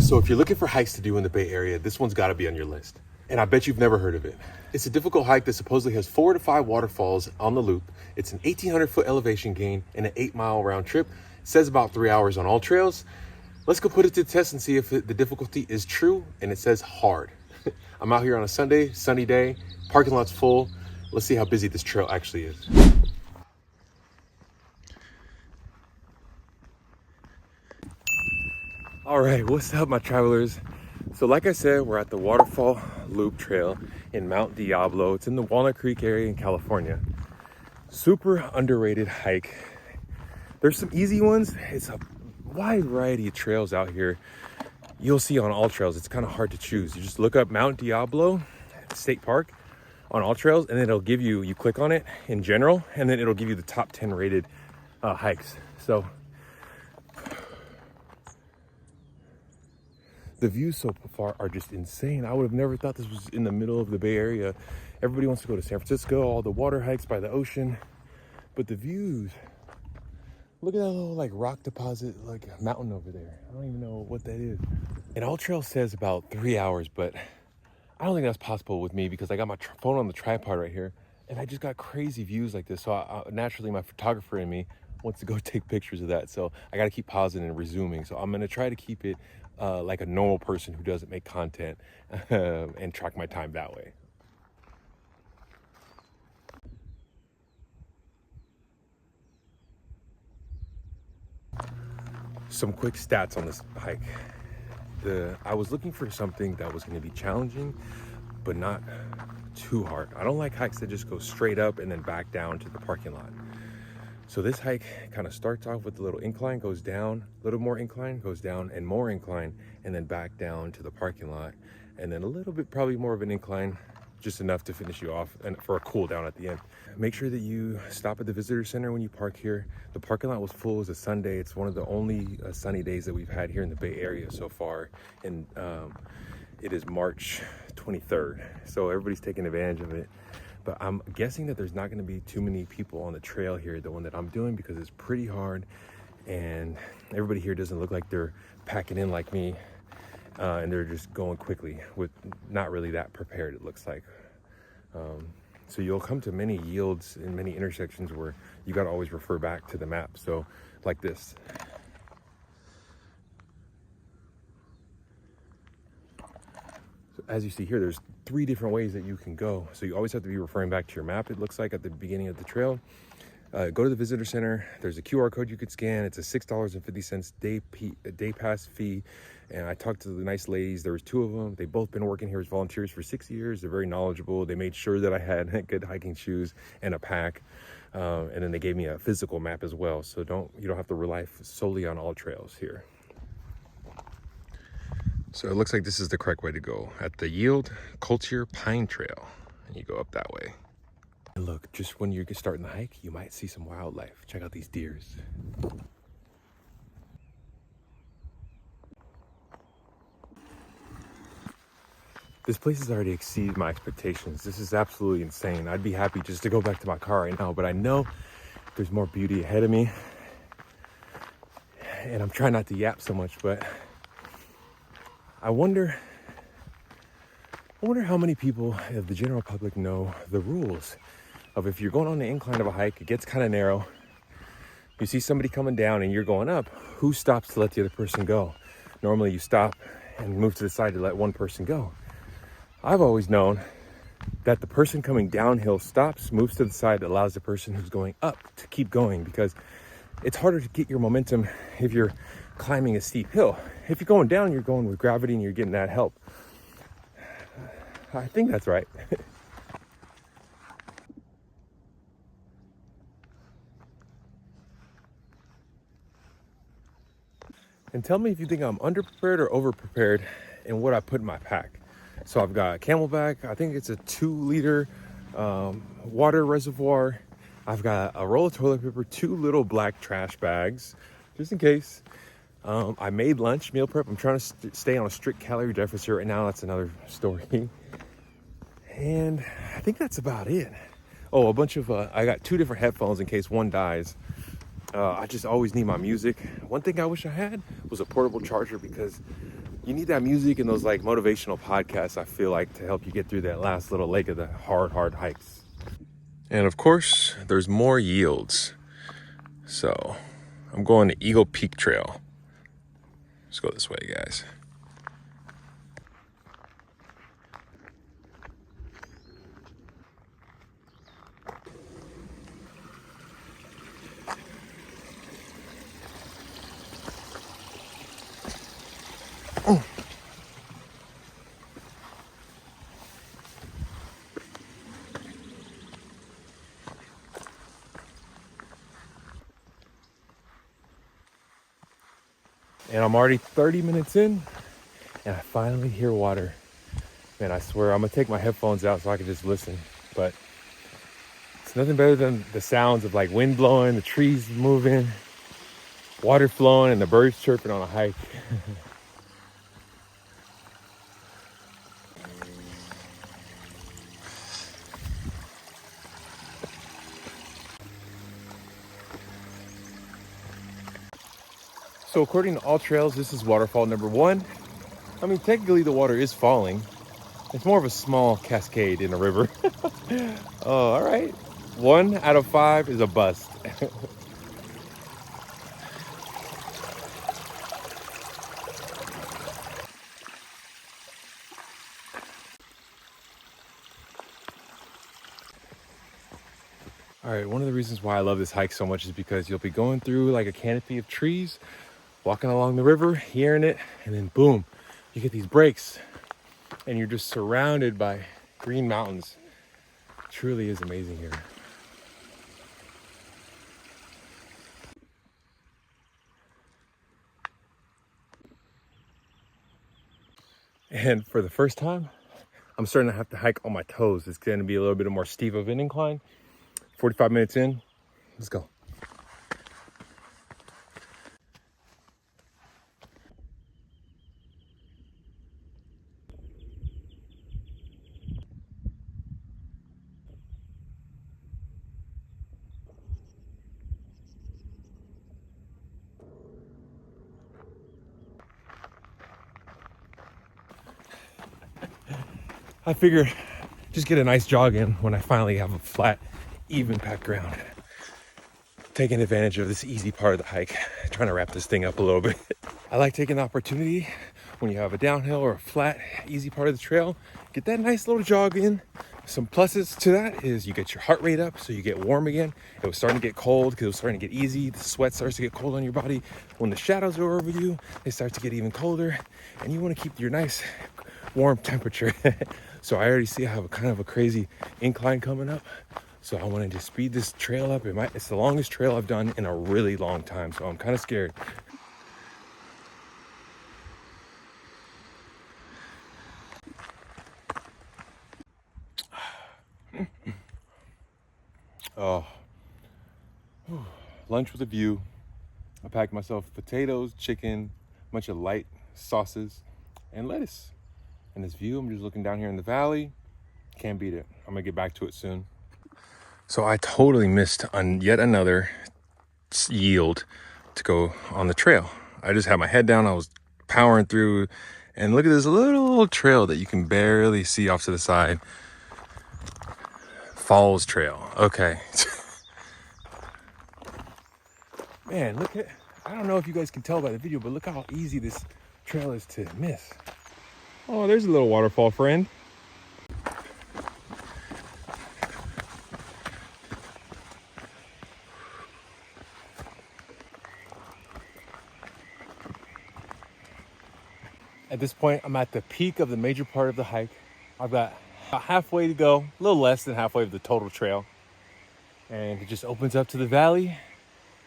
So if you're looking for hikes to do in the Bay Area, this one's got to be on your list. And I bet you've never heard of it. It's a difficult hike that supposedly has 4 to 5 waterfalls on the loop. It's an 1,800-foot elevation gain and an 8-mile round trip. It says about 3 hours on AllTrails. Let's go put it to the test and see if the difficulty is true, and it says hard. I'm out here on a Sunday, sunny day, parking lot's full. Let's see how busy this trail actually is. All right, what's up, my travelers? So like I said, we're at the Waterfall Loop Trail in Mount Diablo. It's in the Walnut Creek area in California. Super underrated hike. There's some easy ones. It's a wide variety of trails out here. You'll see on AllTrails, it's kind of hard to choose. You just look up Mount Diablo State Park on AllTrails, and then it'll give you, you click on it in general, and then it'll give you the top 10 rated hikes. So the views so far are just insane. I would have never thought this was in the middle of the Bay Area. Everybody wants to go to San Francisco, all the water hikes by the ocean, but the views, look at that little like rock deposit, like a mountain over there. I don't even know what that is. And AllTrails says about 3 hours, but I don't think that's possible with me because I got my phone on the tripod right here, and I just got crazy views like this. So naturally, my photographer in me wants to go take pictures of that. So I got to keep pausing and resuming. So I'm going to try to keep it like a normal person who doesn't make content and track my time that way. Some quick stats on this hike. I was looking for something that was going to be challenging, but not too hard. I don't like hikes that just go straight up and then back down to the parking lot. So this hike kind of starts off with a little incline, goes down, a little more incline, goes down and more incline, and then back down to the parking lot. And then a little bit, probably more of an incline, just enough to finish you off and for a cool down at the end. Make sure that you stop at the visitor center when you park here. The parking lot was full. It was a Sunday. It's one of the only sunny days that we've had here in the Bay Area so far. And it is March 23rd. So everybody's taking advantage of it. But I'm guessing that there's not going to be too many people on the trail here, the one that I'm doing, because it's pretty hard. And everybody here doesn't look like they're packing in like me. And they're just going quickly with not really that prepared, it looks like. So you'll come to many yields and many intersections where you got to always refer back to the map. So like this. So as you see here, there's 3 different ways that you can go. So you always have to be referring back to your map, it looks like, at the beginning of the trail. Go to the visitor center. There's a QR code you could scan. It's a $6.50 day pass fee. And I talked to the nice ladies. There was 2 of them. They've both been working here as volunteers for 6 years. They're very knowledgeable. They made sure that I had good hiking shoes and a pack. And then they gave me a physical map as well. So you don't have to rely solely on AllTrails here. So it looks like this is the correct way to go. At the Yield Culture Pine Trail. And you go up that way. And look, just when you're starting the hike, you might see some wildlife. Check out these deers. This place has already exceeded my expectations. This is absolutely insane. I'd be happy just to go back to my car right now, but I know there's more beauty ahead of me. And I'm trying not to yap so much, but I wonder how many people of the general public know the rules of if you're going on the incline of a hike, it gets kind of narrow. You see somebody coming down and you're going up, who stops to let the other person go? Normally you stop and move to the side to let one person go. I've always known that the person coming downhill stops, moves to the side, allows the person who's going up to keep going, because it's harder to get your momentum if you're climbing a steep hill. If you're going down, you're going with gravity and you're getting that help. I think that's right. And tell me if you think I'm underprepared or overprepared in what I put in my pack. So I've got Camelback. I think it's a 2-liter water reservoir. I've got a roll of toilet paper, 2 little black trash bags, just in case. I made lunch, meal prep. I'm trying to stay on a strict calorie deficit right now. That's another story. And I think that's about it. Oh, a bunch of, I got 2 different headphones in case one dies. I just always need my music. One thing I wish I had was a portable charger, because You need that music and those like motivational podcasts, I feel like, to help you get through that last little leg of the hard hikes. And of course, there's more yields. So I'm going to Eagle Peak Trail. Let's go this way, guys. And I'm already 30 minutes in, and I finally hear water. Man, I swear, I'm gonna take my headphones out so I can just listen. But it's nothing better than the sounds of like wind blowing, the trees moving, water flowing, and the birds chirping on a hike. So according to AllTrails, this is waterfall number 1. I mean, technically the water is falling. It's more of a small cascade in a river. Oh, all right. 1 out of 5 is a bust. All right, one of the reasons why I love this hike so much is because you'll be going through like a canopy of trees, walking along the river, hearing it, and then boom, you get these breaks and you're just surrounded by green mountains. It truly is amazing here. And for the first time, I'm starting to have to hike on my toes. It's going to be a little bit more steep of an incline. 45 minutes in, let's go. I figured just get a nice jog in when I finally have a flat, even packed ground. Taking advantage of this easy part of the hike, trying to wrap this thing up a little bit. I like taking the opportunity when you have a downhill or a flat, easy part of the trail, get that nice little jog in. Some pluses to that is you get your heart rate up, so you get warm again. It was starting to get cold because it was starting to get easy. The sweat starts to get cold on your body. When the shadows are over you, they start to get even colder, and you want to keep your nice warm temperature. So I already see I have a kind of a crazy incline coming up. So I wanted to speed this trail up. It's the longest trail I've done in a really long time, so I'm kind of scared. Oh, lunch with a view. I packed myself potatoes, chicken, a bunch of light sauces, and lettuce. And this view, I'm just looking down here in the valley. Can't beat it. I'm gonna get back to it soon. So I totally missed on yet another yield to go on the trail. I just had my head down. I was powering through, and look at this little trail that you can barely see off to the side. Falls Trail. Okay. Man, look at, I don't know if you guys can tell by the video, but look how easy this trail is to miss. Oh, there's a little waterfall friend. At this point, I'm at the peak of the major part of the hike. I've got about halfway to go, a little less than halfway of the total trail. And it just opens up to the valley,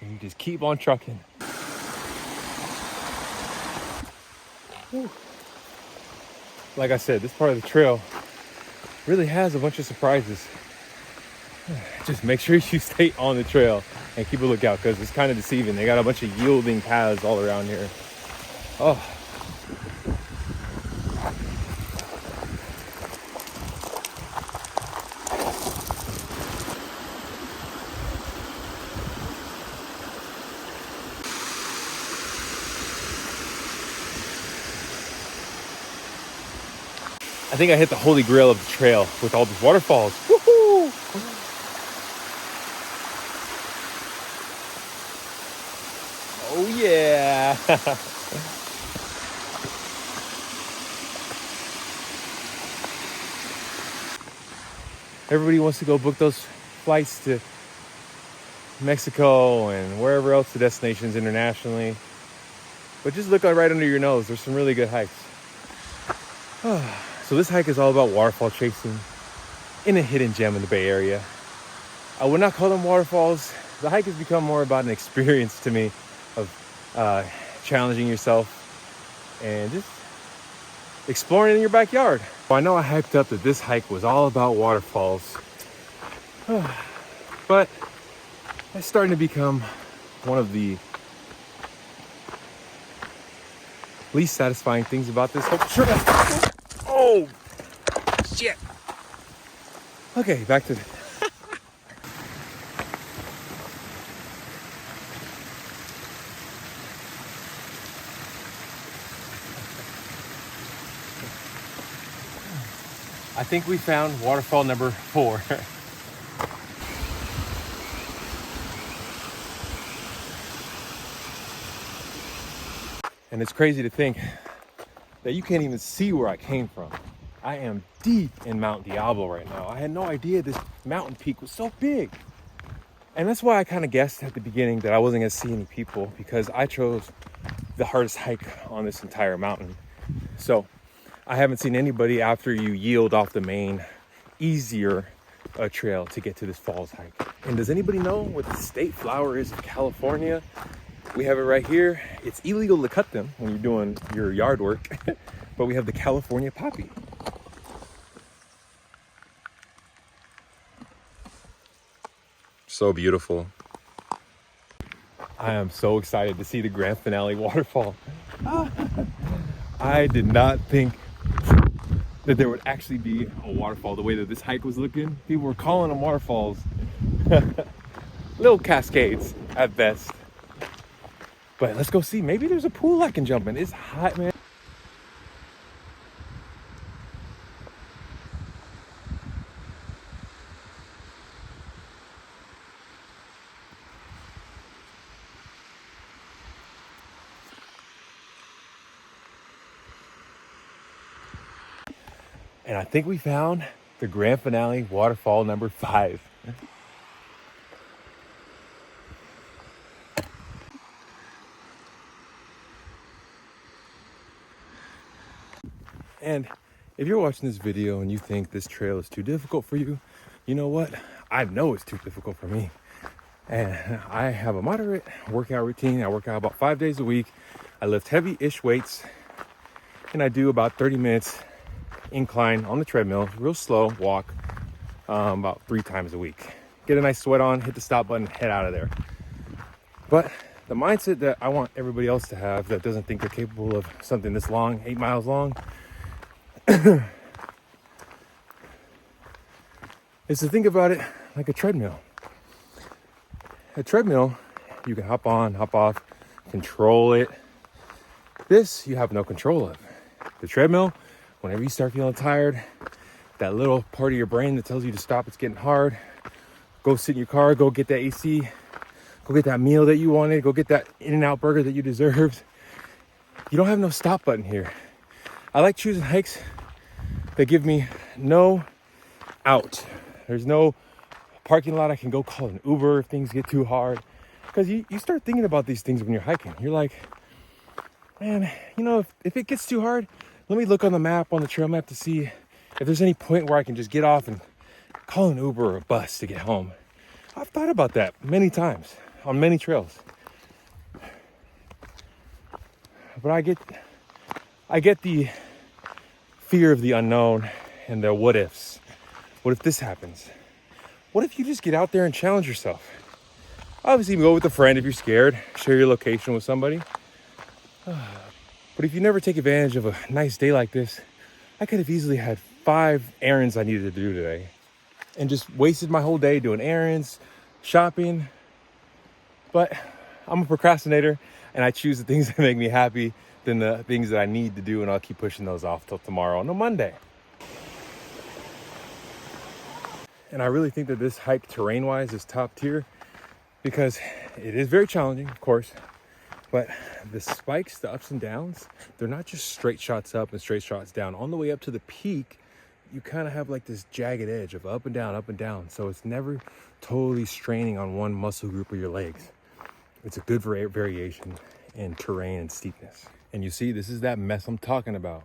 and you just keep on trucking. Whew. Like I said, this part of the trail really has a bunch of surprises. Just make sure you stay on the trail and keep a lookout, because it's kind of deceiving. They got a bunch of yielding paths all around here. Oh. I think I hit the holy grail of the trail with all these waterfalls. Woohoo! Oh yeah! Everybody wants to go book those flights to Mexico and wherever else the destinations internationally. But just look right under your nose. There's some really good hikes. So this hike is all about waterfall chasing in a hidden gem in the Bay Area. I would not call them waterfalls. The hike has become more about an experience to me of challenging yourself and just exploring in your backyard. Well, I know I hyped up that this hike was all about waterfalls, but that's starting to become one of the least satisfying things about this whole trip. Oh, shit. Okay, back to I think we found waterfall number 4. And it's crazy to think that you can't even see where I came from. I am deep in Mount Diablo right now. I had no idea this mountain peak was so big. And that's why I kind of guessed at the beginning that I wasn't gonna see any people, because I chose the hardest hike on this entire mountain. So I haven't seen anybody after you yield off the main, easier trail to get to this falls hike. And does anybody know what the state flower is of California? We have it right here. It's illegal to cut them when you're doing your yard work, but we have the California poppy. So beautiful. I am so excited to see the grand finale waterfall. I did not think that there would actually be a waterfall the way that this hike was looking. People were calling them waterfalls. Little cascades at best. But let's go see. Maybe there's a pool I can jump in. It's hot, man. And I think we found the grand finale waterfall number 5. And if you're watching this video and you think this trail is too difficult for you, you know what? I know it's too difficult for me. And I have a moderate workout routine. I work out about 5 days a week. I lift heavy-ish weights, and I do about 30 minutes incline on the treadmill, real slow walk, about 3 times a week. Get a nice sweat on, hit the stop button, head out of there. But the mindset that I want everybody else to have that doesn't think they're capable of something this long, 8 miles long, is to think about it like a treadmill. A treadmill, you can hop on, hop off, control it. This, you have no control of. The treadmill, whenever you start feeling tired, that little part of your brain that tells you to stop, it's getting hard, go sit in your car, go get that AC, go get that meal that you wanted, go get that In-N-Out burger that you deserved. You don't have no stop button here. I like choosing hikes that give me no out. There's no parking lot I can go call an Uber if things get too hard. Because you start thinking about these things when you're hiking. You're like, man, you know, if it gets too hard, let me look on the map, on the trail map, to see if there's any point where I can just get off and call an Uber or a bus to get home. I've thought about that many times on many trails. But I get the fear of the unknown and the what ifs. What if this happens? What if you just get out there and challenge yourself? Obviously, go with a friend if you're scared. Share your location with somebody. But if you never take advantage of a nice day like this, I could have easily had 5 errands I needed to do today and just wasted my whole day doing errands, shopping. But I'm a procrastinator, and I choose the things that make me happy than the things that I need to do, and I'll keep pushing those off till tomorrow on a Monday. And I really think that this hike, terrain-wise, is top tier because it is very challenging, of course, but the spikes, the ups and downs, they're not just straight shots up and straight shots down. On the way up to the peak, you kind of have like this jagged edge of up and down, up and down. So it's never totally straining on one muscle group of your legs. It's a good variation in terrain and steepness. And you see, this is that mess I'm talking about.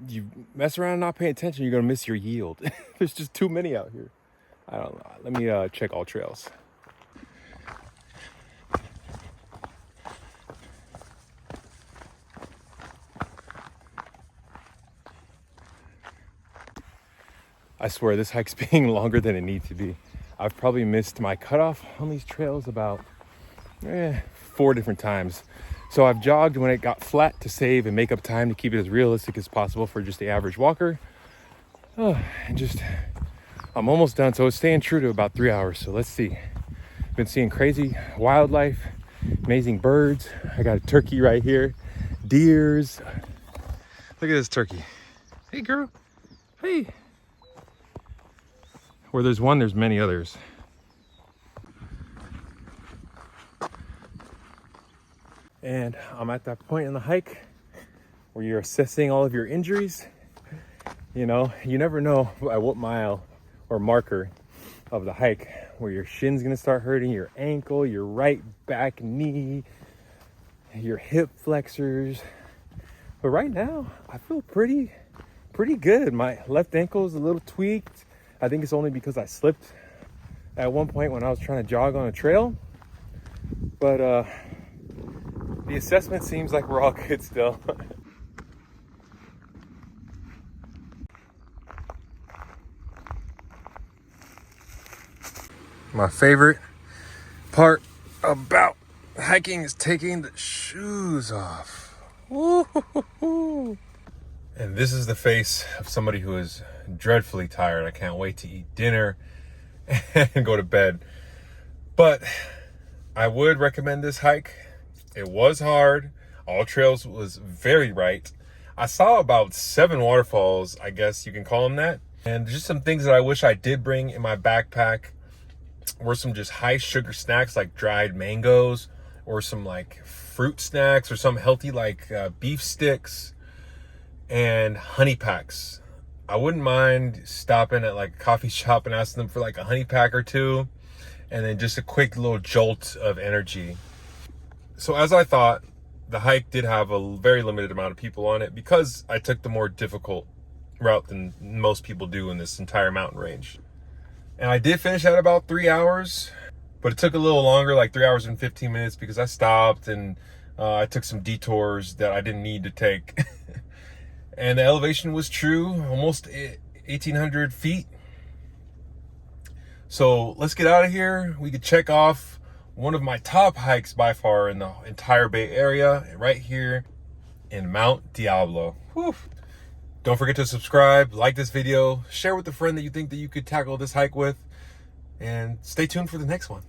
You mess around and not pay attention, you're gonna miss your yield. There's just too many out here. I don't know. Let me check AllTrails. I swear this hike's being longer than it needs to be. I've probably missed my cutoff on these trails about 4 different times. So I've jogged when it got flat to save and make up time to keep it as realistic as possible for just the average walker. I'm almost done. So it's staying true to about 3 hours. So let's see. Been seeing crazy wildlife, amazing birds. I got a turkey right here, deers. Look at this turkey. Hey girl, hey. Where there's one, there's many others. And I'm at that point in the hike where you're assessing all of your injuries. You know, you never know at what mile or marker of the hike where your shin's gonna start hurting, your ankle, your right back knee, your hip flexors. But right now, I feel pretty good. My left ankle is a little tweaked. I think it's only because I slipped at one point when I was trying to jog on a trail. But the assessment seems like we're all good still. My favorite part about hiking is taking the shoes off. Woo-hoo-hoo-hoo. And this is the face of somebody who is dreadfully tired. I can't wait to eat dinner and go to bed. But I would recommend this hike. It was hard. AllTrails was very right. I saw about 7 waterfalls, I guess you can call them that. And just some things that I wish I did bring in my backpack were some just high sugar snacks like dried mangoes, or some like fruit snacks, or some healthy like beef sticks and honey packs. I wouldn't mind stopping at like a coffee shop and asking them for like a honey pack or 2, and then just a quick little jolt of energy. So as I thought, the hike did have a very limited amount of people on it because I took the more difficult route than most people do in this entire mountain range. And I did finish at about 3 hours, but it took a little longer, like 3 hours and 15 minutes, because I stopped and I took some detours that I didn't need to take. And the elevation was true, almost 1,800 feet. So let's get out of here. We could check off one of my top hikes by far in the entire Bay Area, right here in Mount Diablo. Whew. Don't forget to subscribe, like this video, share with a friend that you think that you could tackle this hike with, and stay tuned for the next one.